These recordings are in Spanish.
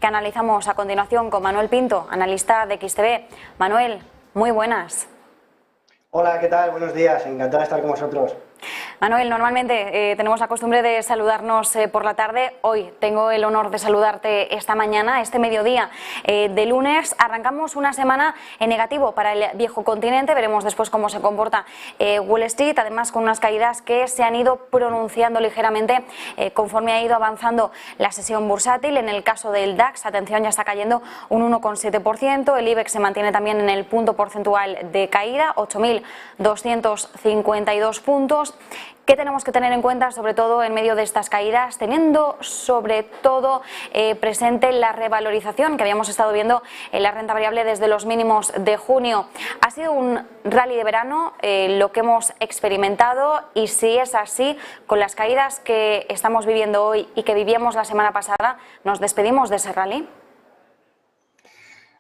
que analizamos a continuación con Manuel Pinto, analista de XTB. Manuel, muy buenas. Hola, ¿qué tal? Buenos días, encantado de estar con vosotros. Manuel, normalmente tenemos la costumbre de saludarnos por la tarde. Hoy tengo el honor de saludarte esta mañana, este mediodía de lunes. Arrancamos una semana en negativo para el viejo continente. Veremos después cómo se comporta Wall Street, además con unas caídas que se han ido pronunciando ligeramente conforme ha ido avanzando la sesión bursátil. En el caso del DAX, atención, ya está cayendo un 1,7%. El IBEX se mantiene también en el punto porcentual de caída, 8.252 puntos. ¿Qué tenemos que tener en cuenta, sobre todo en medio de estas caídas, teniendo sobre todo presente la revalorización que habíamos estado viendo en la renta variable desde los mínimos de junio? Ha sido un rally de verano lo que hemos experimentado, y si es así, con las caídas que estamos viviendo hoy y que vivíamos la semana pasada, ¿nos despedimos de ese rally?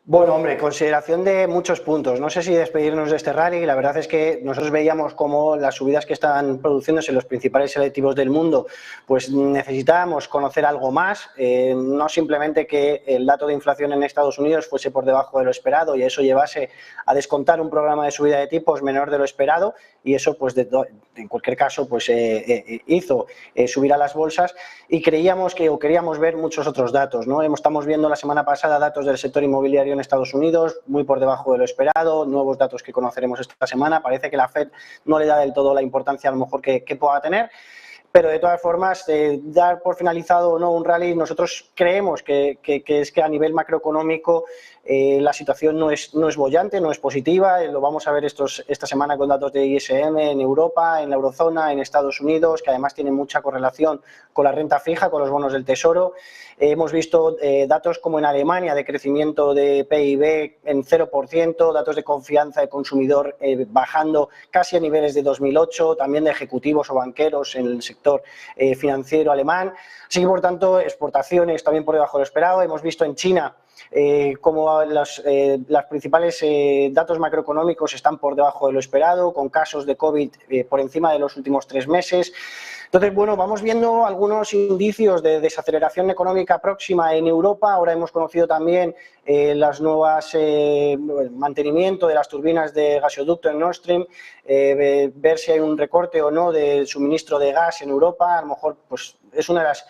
Bueno, hombre, consideración de muchos puntos. No sé si despedirnos de este rally. La verdad es que nosotros veíamos como las subidas que están produciéndose en los principales selectivos del mundo, pues necesitábamos conocer algo más, no simplemente que el dato de inflación en Estados Unidos fuese por debajo de lo esperado y eso llevase a descontar un programa de subida de tipos menor de lo esperado, y eso pues en cualquier caso pues hizo subir a las bolsas, y queríamos ver muchos otros datos, ¿no? Estamos viendo la semana pasada datos del sector inmobiliario en Estados Unidos muy por debajo de lo esperado, nuevos datos que conoceremos esta semana. Parece que la Fed no le da del todo la importancia a lo mejor que pueda tener, pero de todas formas, dar por finalizado o no un rally, nosotros creemos que a nivel macroeconómico la situación no es boyante, no es positiva. Lo vamos a ver esta semana con datos de ISM en Europa, en la eurozona, en Estados Unidos, que además tienen mucha correlación con la renta fija, con los bonos del Tesoro. Hemos visto datos como en Alemania de crecimiento de PIB en 0%, datos de confianza de consumidor bajando casi a niveles de 2008, también de ejecutivos o banqueros en el sector financiero alemán. Así que, por tanto, exportaciones también por debajo de lo esperado. Hemos visto en China como los principales datos macroeconómicos están por debajo de lo esperado, con casos de COVID por encima de los últimos 3 meses. Entonces, bueno, vamos viendo algunos indicios de desaceleración económica próxima en Europa. Ahora hemos conocido también las nuevas mantenimiento de las turbinas de gasoducto en Nord Stream, ver si hay un recorte o no del suministro de gas en Europa. A lo mejor pues es una de las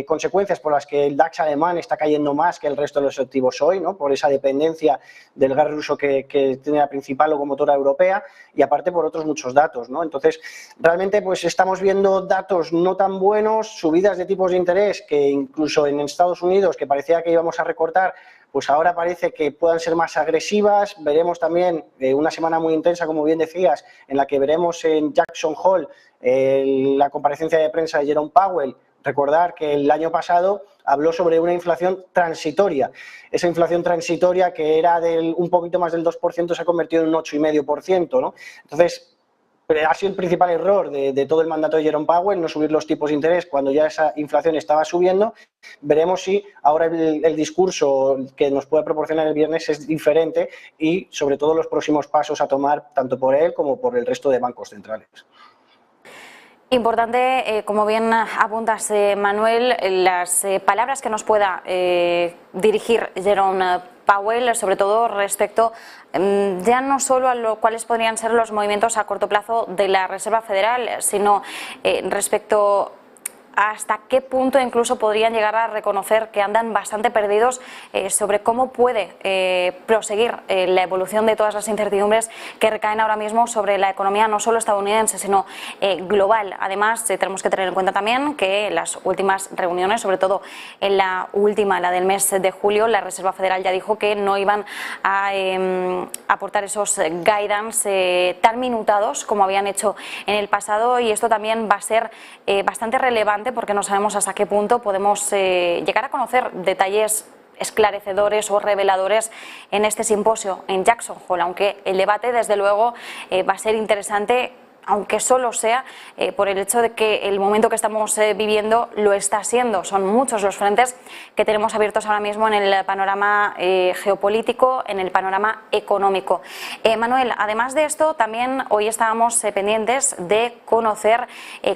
consecuencias por las que el DAX alemán está cayendo más que el resto de los activos hoy, ¿no? Por esa dependencia del gas ruso que tiene la principal locomotora europea, y aparte por otros muchos datos, ¿no? Entonces, realmente pues estamos viendo datos no tan buenos, subidas de tipos de interés que incluso en Estados Unidos, que parecía que íbamos a recortar, pues ahora parece que puedan ser más agresivas. Veremos también una semana muy intensa, como bien decías, en la que veremos en Jackson Hole la comparecencia de prensa de Jerome Powell. Recordar que el año pasado habló sobre una inflación transitoria. Esa inflación transitoria, que era un poquito más del 2%, se ha convertido en un 8,5%, ¿no? Entonces, ha sido el principal error de todo el mandato de Jerome Powell, no subir los tipos de interés cuando ya esa inflación estaba subiendo. Veremos si ahora el discurso que nos puede proporcionar el viernes es diferente, y sobre todo los próximos pasos a tomar tanto por él como por el resto de bancos centrales. Importante, como bien apuntas, Manuel, las palabras que nos pueda dirigir Jerome Powell, sobre todo respecto ya no solo a lo cuáles podrían ser los movimientos a corto plazo de la Reserva Federal, sino respecto hasta qué punto incluso podrían llegar a reconocer que andan bastante perdidos sobre cómo puede proseguir la evolución de todas las incertidumbres que recaen ahora mismo sobre la economía no solo estadounidense sino global. Además, tenemos que tener en cuenta también que en las últimas reuniones, sobre todo en la última, la del mes de julio, la Reserva Federal ya dijo que no iban a aportar esos guidance tan minutados como habían hecho en el pasado, y esto también va a ser bastante relevante porque no sabemos hasta qué punto podemos llegar a conocer detalles esclarecedores o reveladores en este simposio en Jackson Hole, aunque el debate desde luego va a ser interesante aunque solo sea por el hecho de que el momento que estamos viviendo lo está siendo. Son muchos los frentes que tenemos abiertos ahora mismo en el panorama geopolítico, en el panorama económico. Manuel, además de esto, también hoy estábamos pendientes de conocer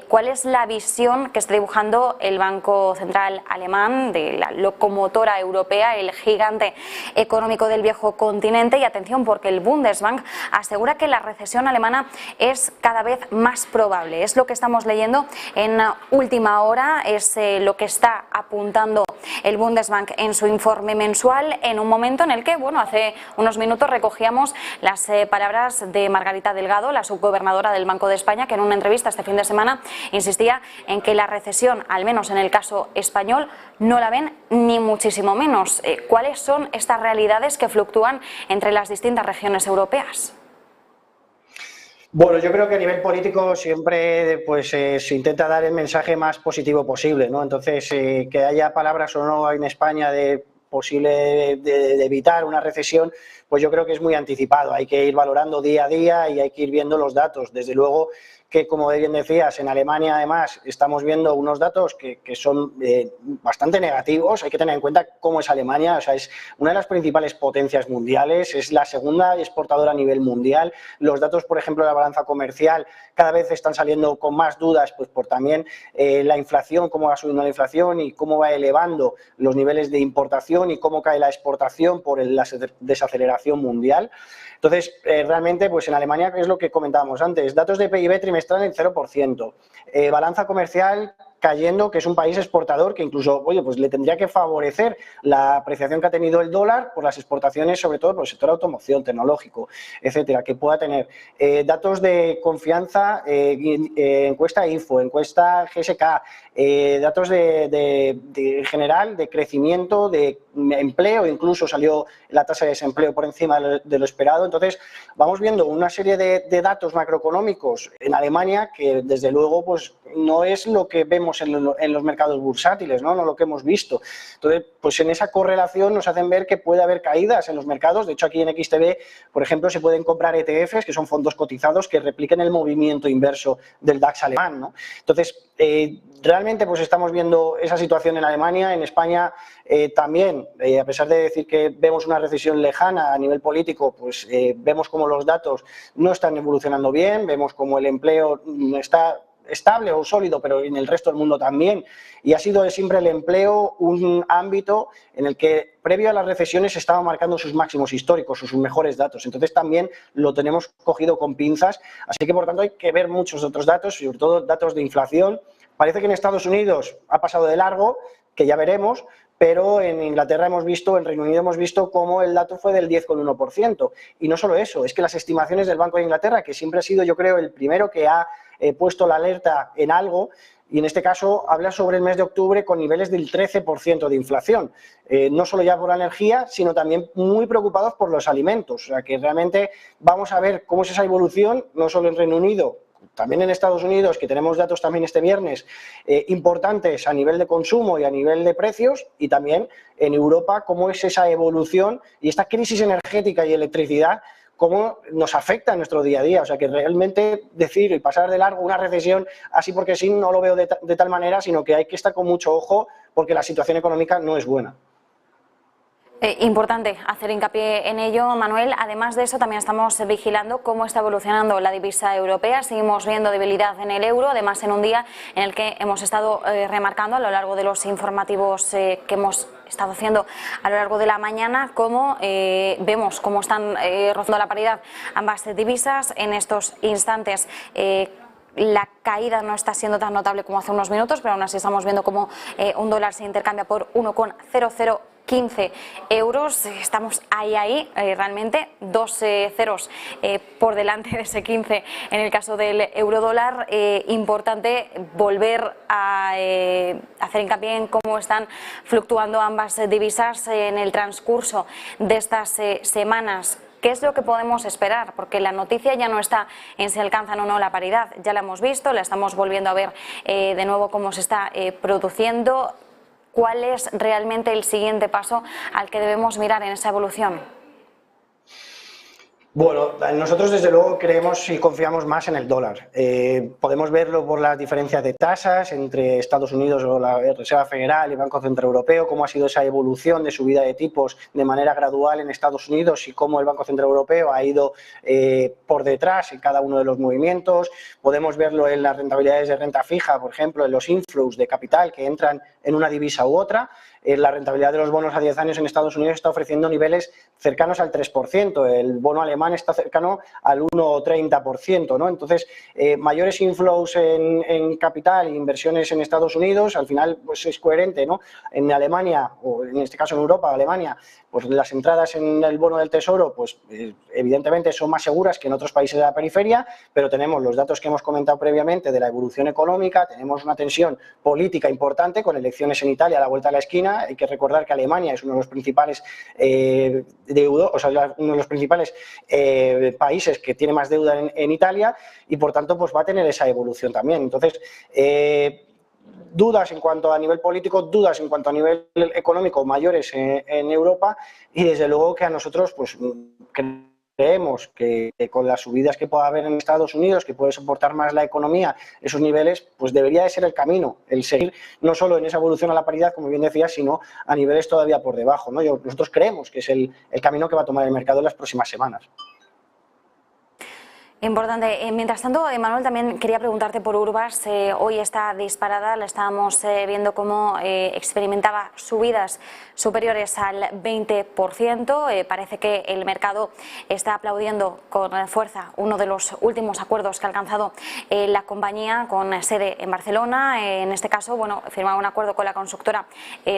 cuál es la visión que está dibujando el Banco Central alemán, de la locomotora europea, el gigante económico del viejo continente. Y atención, porque el Bundesbank asegura que la recesión alemana es cada vez más probable. Es lo que estamos leyendo en última hora, es lo que está apuntando el Bundesbank en su informe mensual, en un momento en el que, bueno, hace unos minutos recogíamos las palabras de Margarita Delgado, la subgobernadora del Banco de España, que en una entrevista este fin de semana insistía en que la recesión, al menos en el caso español, no la ven ni muchísimo menos. ¿Cuáles son estas realidades que fluctúan entre las distintas regiones europeas? Bueno, yo creo que a nivel político siempre pues, se intenta dar el mensaje más positivo posible, ¿no? Entonces, que haya palabras o no en España de posible de evitar una recesión, pues yo creo que es muy anticipado. Hay que ir valorando día a día y hay que ir viendo los datos. Desde luego que, como bien decías, en Alemania además estamos viendo unos datos que son bastante negativos. Hay que tener en cuenta cómo es Alemania, o sea, es una de las principales potencias mundiales, es la segunda exportadora a nivel mundial. Los datos, por ejemplo, de la balanza comercial cada vez están saliendo con más dudas, pues por también la inflación, cómo va subiendo la inflación y cómo va elevando los niveles de importación y cómo cae la exportación por la desaceleración mundial. Entonces, realmente, pues en Alemania, es lo que comentábamos antes, datos de PIB trimestral en 0%, balanza comercial cayendo, que es un país exportador que incluso, oye, pues le tendría que favorecer la apreciación que ha tenido el dólar por las exportaciones, sobre todo por el sector automoción, tecnológico, etcétera, que pueda tener. Datos de confianza, encuesta IFO, encuesta GSK, datos en general de crecimiento, de empleo, incluso salió la tasa de desempleo por encima de lo esperado. Entonces, vamos viendo una serie de datos macroeconómicos en Alemania que, desde luego, pues no es lo que vemos en los mercados bursátiles, ¿no? No lo que hemos visto. Entonces, pues en esa correlación nos hacen ver que puede haber caídas en los mercados. De hecho, aquí en XTB, por ejemplo, se pueden comprar ETFs, que son fondos cotizados que repliquen el movimiento inverso del DAX alemán, ¿no? Entonces, realmente pues estamos viendo esa situación en Alemania. En España también, a pesar de decir que vemos una recesión lejana a nivel político, pues vemos como los datos no están evolucionando bien, vemos como el empleo está estable o sólido, pero en el resto del mundo también, y ha sido siempre el empleo un ámbito en el que previo a las recesiones se estaban marcando sus máximos históricos o sus mejores datos. Entonces también lo tenemos cogido con pinzas, así que por tanto hay que ver muchos otros datos, sobre todo datos de inflación. Parece que en Estados Unidos ha pasado de largo, que ya veremos, pero en Inglaterra hemos visto, en Reino Unido hemos visto cómo el dato fue del 10,1%. Y no solo eso, es que las estimaciones del Banco de Inglaterra, que siempre ha sido, yo creo, el primero que ha puesto la alerta en algo, y en este caso habla sobre el mes de octubre con niveles del 13% de inflación, no solo ya por la energía, sino también muy preocupados por los alimentos. O sea que realmente vamos a ver cómo es esa evolución, no solo en Reino Unido, también en Estados Unidos, que tenemos datos también este viernes importantes a nivel de consumo y a nivel de precios, y también en Europa, cómo es esa evolución y esta crisis energética y electricidad, cómo nos afecta en nuestro día a día. O sea que realmente decir y pasar de largo una recesión así porque sí no lo veo de tal manera, sino que hay que estar con mucho ojo porque la situación económica no es buena. Importante hacer hincapié en ello, Manuel. Además de eso, también estamos vigilando cómo está evolucionando la divisa europea. Seguimos viendo debilidad en el euro, además en un día en el que hemos estado remarcando a lo largo de los informativos que hemos estado haciendo a lo largo de la mañana, cómo vemos cómo están rozando la paridad ambas divisas en estos instantes. La caída no está siendo tan notable como hace unos minutos, pero aún así estamos viendo cómo un dólar se intercambia por 1,0015 euros. Estamos ahí, realmente, dos ceros por delante de ese 15 en el caso del euro-dólar. Importante volver a hacer hincapié en cómo están fluctuando ambas divisas en el transcurso de estas semanas. ¿Qué es lo que podemos esperar? Porque la noticia ya no está en si alcanzan o no la paridad, ya la hemos visto, la estamos volviendo a ver de nuevo cómo se está produciendo. ¿Cuál es realmente el siguiente paso al que debemos mirar en esa evolución? Bueno, nosotros desde luego creemos y confiamos más en el dólar. Podemos verlo por las diferencias de tasas entre Estados Unidos o la Reserva Federal y el Banco Central Europeo, cómo ha sido esa evolución de subida de tipos de manera gradual en Estados Unidos y cómo el Banco Central Europeo ha ido por detrás en cada uno de los movimientos. Podemos verlo en las rentabilidades de renta fija, por ejemplo, en los inflows de capital que entran en una divisa u otra. La rentabilidad de los bonos a 10 años en Estados Unidos está ofreciendo niveles cercanos al 3%, el bono alemán está cercano al 1,30%, ¿no? Entonces, mayores inflows en capital e inversiones en Estados Unidos, al final pues es coherente, ¿no? En Alemania, o en este caso en Europa, Alemania, pues las entradas en el bono del Tesoro, pues evidentemente son más seguras que en otros países de la periferia, pero tenemos los datos que hemos comentado previamente de la evolución económica, tenemos una tensión política importante con elecciones en Italia a la vuelta de la esquina. Hay que recordar que Alemania es uno de los principales uno de los principales países que tiene más deuda en Italia y por tanto pues va a tener esa evolución también. Entonces, dudas en cuanto a nivel político, dudas en cuanto a nivel económico mayores en Europa y desde luego que a nosotros pues creemos que con las subidas que pueda haber en Estados Unidos, que puede soportar más la economía, esos niveles, pues debería de ser el camino, el seguir no solo en esa evolución a la paridad, como bien decía, sino a niveles todavía por debajo, ¿no? Nosotros creemos que es el camino que va a tomar el mercado en las próximas semanas. Importante. Mientras tanto, Manuel, también quería preguntarte por Urbas. Hoy está disparada, la estábamos viendo cómo experimentaba subidas superiores al 20%. Parece que el mercado está aplaudiendo con fuerza uno de los últimos acuerdos que ha alcanzado la compañía con sede en Barcelona. En este caso, bueno, firmaba un acuerdo con la constructora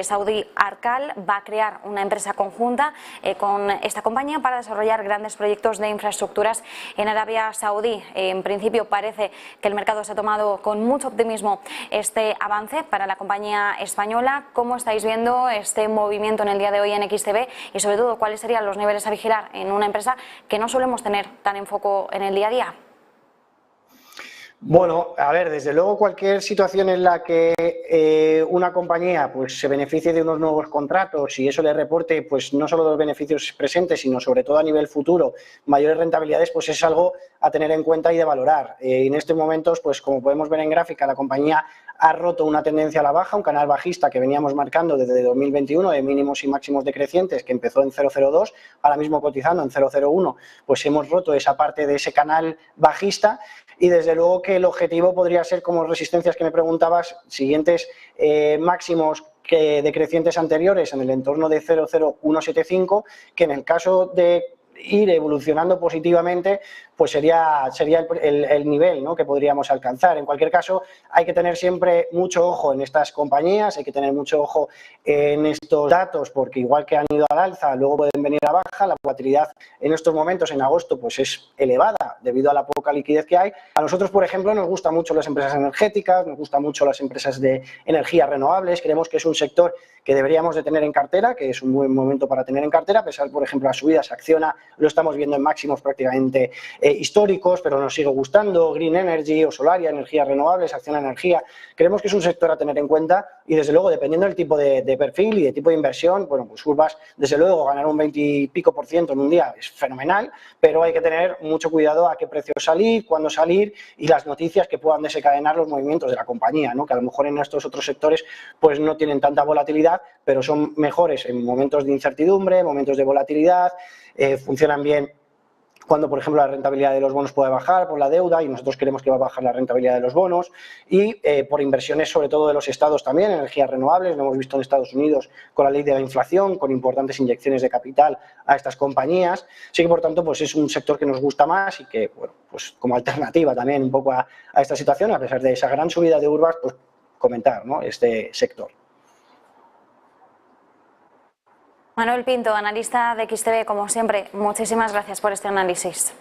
saudí Arcal. Va a crear una empresa conjunta con esta compañía para desarrollar grandes proyectos de infraestructuras en Arabia Saudí. En principio parece que el mercado se ha tomado con mucho optimismo este avance para la compañía española. ¿Cómo estáis viendo este movimiento en el día de hoy en XTB y sobre todo cuáles serían los niveles a vigilar en una empresa que no solemos tener tan en foco en el día a día? Bueno, a ver, desde luego cualquier situación en la que una compañía pues se beneficie de unos nuevos contratos y eso le reporte pues no solo los beneficios presentes, sino sobre todo a nivel futuro, mayores rentabilidades, pues es algo a tener en cuenta y de valorar. En estos momentos, pues como podemos ver en gráfica, la compañía ha roto una tendencia a la baja, un canal bajista que veníamos marcando desde 2021 de mínimos y máximos decrecientes que empezó en 0,02, ahora mismo cotizando en 0,01, pues hemos roto esa parte de ese canal bajista y desde luego que el objetivo podría ser, como resistencias que me preguntabas, siguientes máximos decrecientes anteriores en el entorno de 0,0175, que en el caso de ir evolucionando positivamente, pues sería el nivel, ¿no?, que podríamos alcanzar. En cualquier caso, hay que tener siempre mucho ojo en estas compañías, hay que tener mucho ojo en estos datos, porque igual que han ido al alza, luego pueden venir a baja. La volatilidad en estos momentos, en agosto, pues es elevada debido a la poca liquidez que hay. A nosotros, por ejemplo, nos gustan mucho las empresas energéticas, nos gustan mucho las empresas de energías renovables, creemos que es un sector que deberíamos de tener en cartera, que es un buen momento para tener en cartera, a pesar, por ejemplo, las subidas. Acciona lo estamos viendo en máximos prácticamente históricos, pero nos sigue gustando. Green Energy o Solaria, energías renovables, Acciona Energía, creemos que es un sector a tener en cuenta y desde luego, dependiendo del tipo de perfil y de tipo de inversión, bueno, pues Urbas, desde luego, ganar un 20 y pico % en un día es fenomenal, pero hay que tener mucho cuidado a qué precio salir, cuándo salir y las noticias que puedan desencadenar los movimientos de la compañía, ¿no?, que a lo mejor en estos otros sectores pues no tienen tanta volatilidad, pero son mejores en momentos de incertidumbre, momentos de volatilidad, funcionan bien cuando, por ejemplo, la rentabilidad de los bonos puede bajar por la deuda y nosotros creemos que va a bajar la rentabilidad de los bonos y por inversiones sobre todo de los estados también, energías renovables, lo hemos visto en Estados Unidos con la ley de la inflación, con importantes inyecciones de capital a estas compañías. Así que, por tanto, pues es un sector que nos gusta más y que, bueno, pues como alternativa también un poco a esta situación, a pesar de esa gran subida de Urbas, pues comentar, ¿no?, este sector. Manuel Pinto, analista de XTB, como siempre, muchísimas gracias por este análisis.